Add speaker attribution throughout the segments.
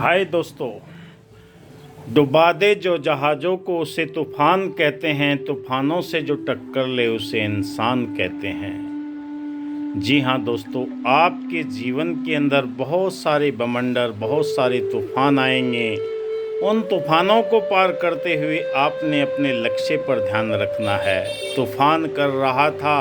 Speaker 1: हाय दोस्तों। डुबा दे जो जहाज़ों को उसे तूफ़ान कहते हैं, तूफ़ानों से जो टक्कर ले उसे इंसान कहते हैं। जी हाँ दोस्तों, आपके जीवन के अंदर बहुत सारे बवंडर, बहुत सारे तूफ़ान आएंगे। उन तूफ़ानों को पार करते हुए आपने अपने लक्ष्य पर ध्यान रखना है। तूफ़ान कर रहा था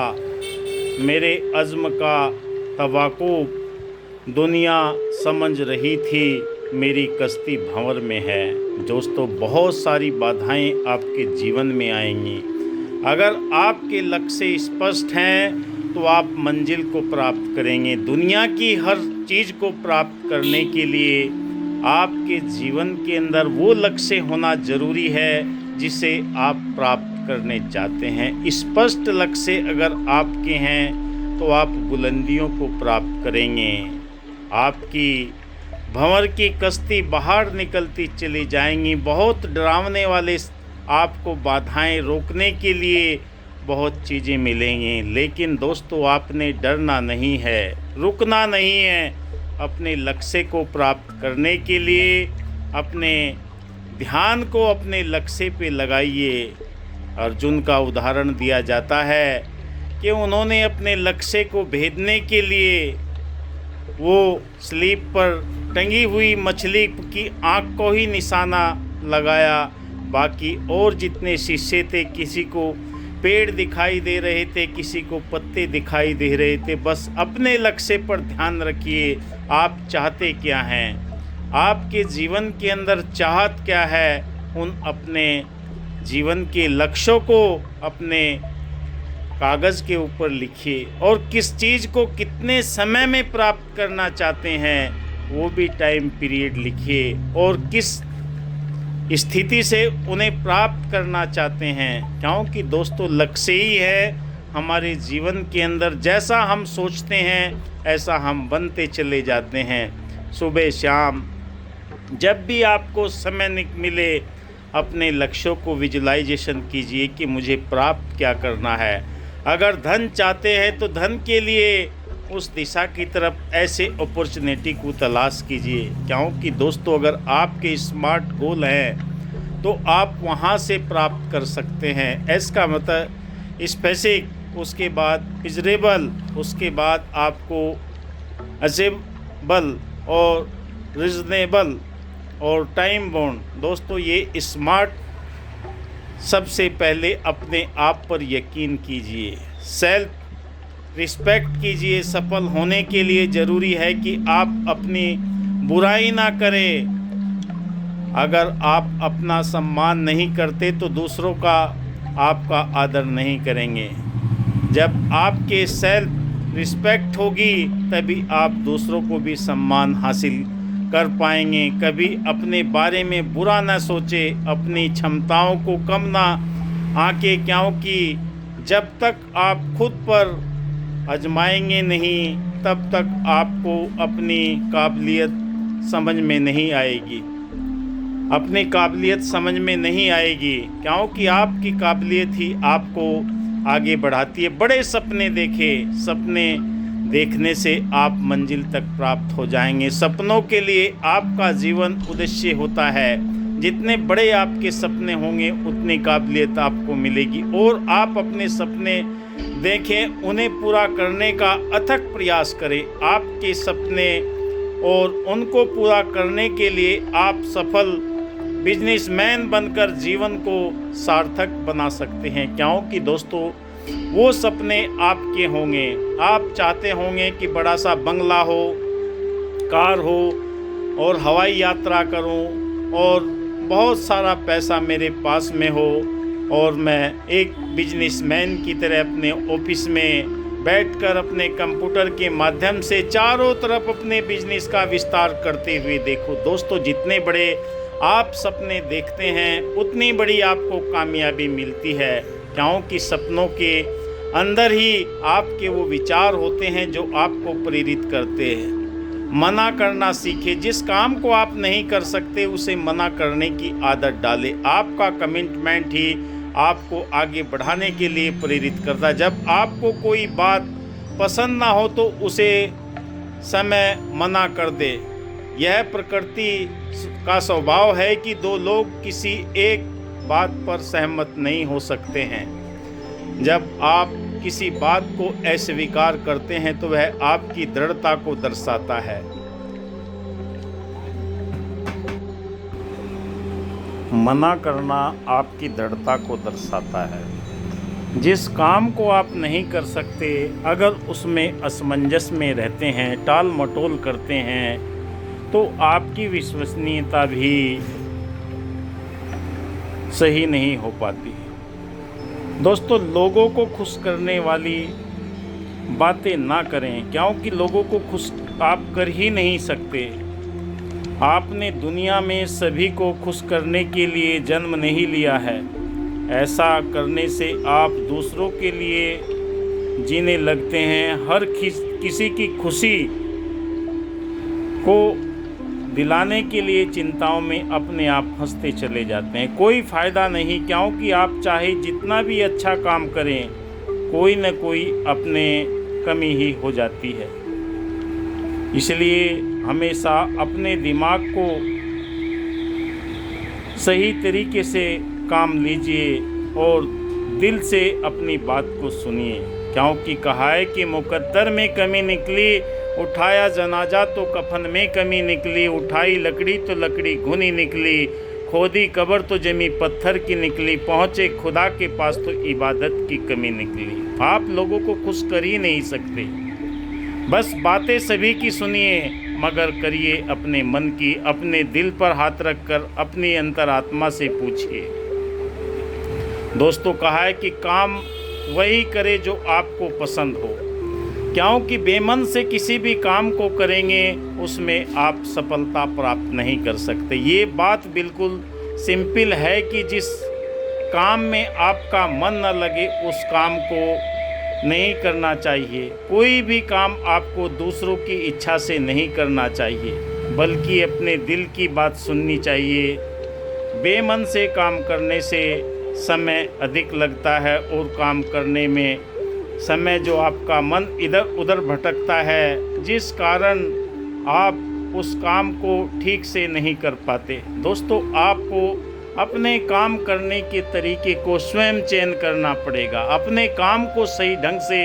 Speaker 1: मेरे अज़्म का तवाक़ुफ़, दुनिया समझ रही थी मेरी कश्ती भंवर में है। दोस्तों, बहुत सारी बाधाएं आपके जीवन में आएंगी। अगर आपके लक्ष्य स्पष्ट हैं तो आप मंजिल को प्राप्त करेंगे। दुनिया की हर चीज़ को प्राप्त करने के लिए आपके जीवन के अंदर वो लक्ष्य होना ज़रूरी है जिसे आप प्राप्त करने चाहते हैं। स्पष्ट लक्ष्य अगर आपके हैं तो आप बुलंदियों को प्राप्त करेंगे। आपकी भंवर की कश्ती बाहर निकलती चली जाएंगी। बहुत डरावने वाले आपको बाधाएं रोकने के लिए बहुत चीज़ें मिलेंगी, लेकिन दोस्तों आपने डरना नहीं है, रुकना नहीं है। अपने लक्ष्य को प्राप्त करने के लिए अपने ध्यान को अपने लक्ष्य पे लगाइए। अर्जुन का उदाहरण दिया जाता है कि उन्होंने अपने लक्ष्य को भेदने के लिए वो स्लीप पर टंगी हुई मछली की आँख को ही निशाना लगाया। बाकी और जितने शिष्य थे, किसी को पेड़ दिखाई दे रहे थे, किसी को पत्ते दिखाई दे रहे थे। बस अपने लक्ष्य पर ध्यान रखिए। आप चाहते क्या हैं, आपके जीवन के अंदर चाहत क्या है, उन अपने जीवन के लक्ष्यों को अपने कागज़ के ऊपर लिखिए और किस चीज़ को कितने समय में प्राप्त करना चाहते हैं वो भी टाइम पीरियड लिखिए और किस स्थिति से उन्हें प्राप्त करना चाहते हैं। क्योंकि दोस्तों लक्ष्य ही है हमारे जीवन के अंदर। जैसा हम सोचते हैं ऐसा हम बनते चले जाते हैं। सुबह शाम जब भी आपको समय मिले अपने लक्ष्यों को विजुलाइजेशन कीजिए कि मुझे प्राप्त क्या करना है। अगर धन चाहते हैं तो धन के लिए उस दिशा की तरफ ऐसे अपॉर्चुनिटी को तलाश कीजिए। क्योंकि दोस्तों अगर आपके स्मार्ट गोल हैं तो आप वहां से प्राप्त कर सकते हैं। इसका मतलब स्पेसिफिक, उसके बाद मेजरेबल, उसके बाद आपको अचीवेबल और रीजनेबल और टाइम बाउंड। दोस्तों ये स्मार्ट, सबसे पहले अपने आप पर यकीन कीजिए, सेल्फ रिस्पेक्ट कीजिए। सफल होने के लिए ज़रूरी है कि आप अपनी बुराई ना करें। अगर आप अपना सम्मान नहीं करते तो दूसरों का आपका आदर नहीं करेंगे। जब आपके सेल्फ रिस्पेक्ट होगी तभी आप दूसरों को भी सम्मान हासिल कर पाएंगे। कभी अपने बारे में बुरा ना सोचे, अपनी क्षमताओं को कम ना आंके। क्योंकि जब तक आप खुद पर आजमाएंगे नहीं तब तक आपको अपनी काबिलियत समझ में नहीं आएगी। अपनी काबिलियत समझ में नहीं आएगी क्योंकि आपकी काबिलियत ही आपको आगे बढ़ाती है। बड़े सपने देखें, सपने देखने से आप मंजिल तक प्राप्त हो जाएंगे। सपनों के लिए आपका जीवन उद्देश्य होता है। जितने बड़े आपके सपने होंगे उतनी काबिलियत आपको मिलेगी और आप अपने सपने देखें, उन्हें पूरा करने का अथक प्रयास करें। आपके सपने और उनको पूरा करने के लिए आप सफल बिजनेसमैन बनकर जीवन को सार्थक बना सकते हैं। क्योंकि दोस्तों वो सपने आपके होंगे। आप चाहते होंगे कि बड़ा सा बंगला हो, कार हो और हवाई यात्रा करूं और बहुत सारा पैसा मेरे पास में हो और मैं एक बिजनेसमैन की तरह अपने ऑफिस में बैठकर अपने कंप्यूटर के माध्यम से चारों तरफ अपने बिजनेस का विस्तार करते हुए देखो। दोस्तों जितने बड़े आप सपने देखते हैं उतनी बड़ी आपको कामयाबी मिलती है। क्योंकि सपनों के अंदर ही आपके वो विचार होते हैं जो आपको प्रेरित करते हैं। मना करना सीखें। जिस काम को आप नहीं कर सकते उसे मना करने की आदत डालें। आपका कमिटमेंट ही आपको आगे बढ़ाने के लिए प्रेरित करता है। जब आपको कोई बात पसंद ना हो तो उसे समय मना कर दे। यह प्रकृति का स्वभाव है कि दो लोग किसी एक बात पर सहमत नहीं हो सकते हैं। जब आप किसी बात को अस्वीकार करते हैं तो वह आपकी दृढ़ता को दर्शाता है। मना करना आपकी दृढ़ता को दर्शाता है। जिस काम को आप नहीं कर सकते, अगर उसमें असमंजस में रहते हैं, टाल मटोल करते हैं, तो आपकी विश्वसनीयता भी सही नहीं हो पाती। दोस्तों, लोगों को खुश करने वाली बातें ना करें, क्योंकि लोगों को खुश आप कर ही नहीं सकते। आपने दुनिया में सभी को खुश करने के लिए जन्म नहीं लिया है। ऐसा करने से आप दूसरों के लिए जीने लगते हैं। हर किसी की खुशी को दिलाने के लिए चिंताओं में अपने आप फंसते चले जाते हैं। कोई फ़ायदा नहीं, क्योंकि आप चाहे जितना भी अच्छा काम करें, कोई न कोई अपने कमी ही हो जाती है। इसलिए हमेशा अपने दिमाग को सही तरीके से काम लीजिए और दिल से अपनी बात को सुनिए, क्योंकि कहा है कि मुकद्दर में कमी निकली, उठाया जनाजा तो कफन में कमी निकली, उठाई लकड़ी तो लकड़ी घुनी निकली, खोदी कब्र तो जमी पत्थर की निकली, पहुँचे खुदा के पास तो इबादत की कमी निकली। आप लोगों को खुश कर ही नहीं सकते। बस बातें सभी की सुनिए, मगर करिए अपने मन की। अपने दिल पर हाथ रखकर अपनी अंतरात्मा से पूछिए। दोस्तों, कहा है कि काम वही करे जो आपको पसंद हो, क्योंकि बेमन से किसी भी काम को करेंगे उसमें आप सफलता प्राप्त नहीं कर सकते। ये बात बिल्कुल सिंपल है कि जिस काम में आपका मन न लगे उस काम को नहीं करना चाहिए। कोई भी काम आपको दूसरों की इच्छा से नहीं करना चाहिए, बल्कि अपने दिल की बात सुननी चाहिए। बेमन से काम करने से समय अधिक लगता है और काम करने में समय जो आपका मन इधर उधर भटकता है, जिस कारण आप उस काम को ठीक से नहीं कर पाते। दोस्तों, आपको अपने काम करने के तरीके को स्वयं चयन करना पड़ेगा। अपने काम को सही ढंग से,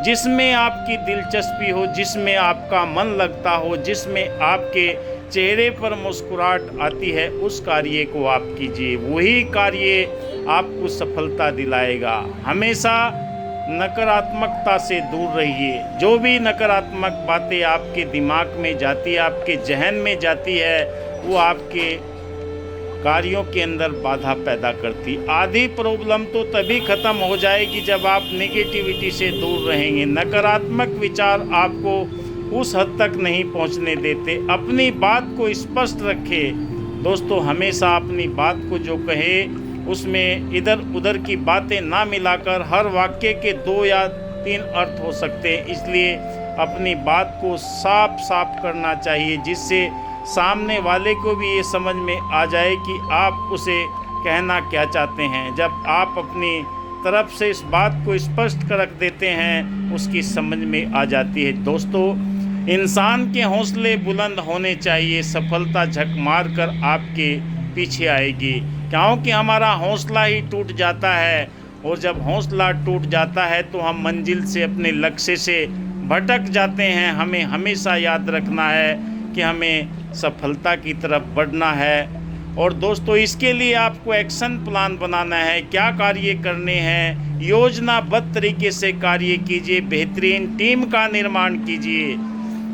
Speaker 1: जिसमें आपकी दिलचस्पी हो, जिसमें आपका मन लगता हो, जिसमें आपके चेहरे पर मुस्कुराहट आती है, उस कार्य को आप कीजिए। वही कार्य आपको सफलता दिलाएगा। हमेशा नकारात्मकता से दूर रहिए। जो भी नकारात्मक बातें आपके दिमाग में जाती है, आपके जहन में जाती है, वो आपके कार्यों के अंदर बाधा पैदा करती। आधी प्रॉब्लम तो तभी ख़त्म हो जाएगी जब आप नेगेटिविटी से दूर रहेंगे। नकारात्मक विचार आपको उस हद तक नहीं पहुंचने देते। अपनी बात को स्पष्ट रखें। दोस्तों, हमेशा अपनी बात को जो कहे उसमें इधर उधर की बातें ना मिलाकर, हर वाक्य के 2 या 3 अर्थ हो सकते हैं, इसलिए अपनी बात को साफ साफ करना चाहिए, जिससे सामने वाले को भी ये समझ में आ जाए कि आप उसे कहना क्या चाहते हैं। जब आप अपनी तरफ से इस बात को स्पष्ट कर रख देते हैं, उसकी समझ में आ जाती है। दोस्तों, इंसान के हौसले बुलंद होने चाहिए। सफलता झक मार कर आपके पीछे आएगी, क्योंकि हमारा हौसला ही टूट जाता है, और जब हौसला टूट जाता है तो हम मंजिल से, अपने लक्ष्य से भटक जाते हैं। हमें हमेशा याद रखना है कि हमें सफलता की तरफ बढ़ना है। और दोस्तों, इसके लिए आपको एक्शन प्लान बनाना है। क्या कार्य करने हैं, योजनाबद्ध तरीके से कार्य कीजिए। बेहतरीन टीम का निर्माण कीजिए।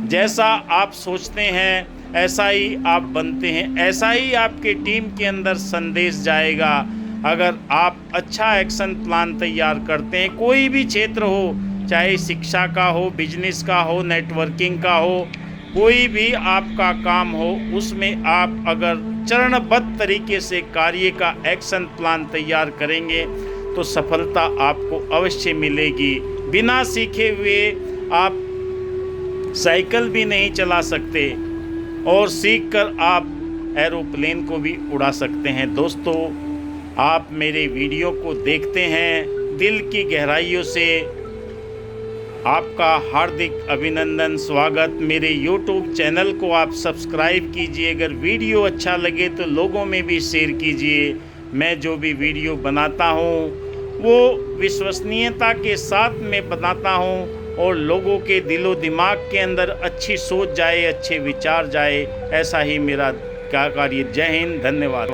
Speaker 1: जैसा आप सोचते हैं ऐसा ही आप बनते हैं, ऐसा ही आपके टीम के अंदर संदेश जाएगा। अगर आप अच्छा एक्शन प्लान तैयार करते हैं, कोई भी क्षेत्र हो, चाहे शिक्षा का हो, बिजनेस का हो, नेटवर्किंग का हो, कोई भी आपका काम हो, उसमें आप अगर चरणबद्ध तरीके से कार्य का एक्शन प्लान तैयार करेंगे तो सफलता आपको अवश्य मिलेगी। बिना सीखे हुए आप साइकिल भी नहीं चला सकते, और सीखकर आप एरोप्लेन को भी उड़ा सकते हैं। दोस्तों, आप मेरे वीडियो को देखते हैं, दिल की गहराइयों से आपका हार्दिक अभिनंदन, स्वागत। मेरे YouTube चैनल को आप सब्सक्राइब कीजिए। अगर वीडियो अच्छा लगे तो लोगों में भी शेयर कीजिए। मैं जो भी वीडियो बनाता हूँ वो विश्वसनीयता के साथ में बनाता हूँ और लोगों के दिलो दिमाग के अंदर अच्छी सोच जाए, अच्छे विचार जाए, ऐसा ही मेरा कार्य। जय हिंद, धन्यवाद।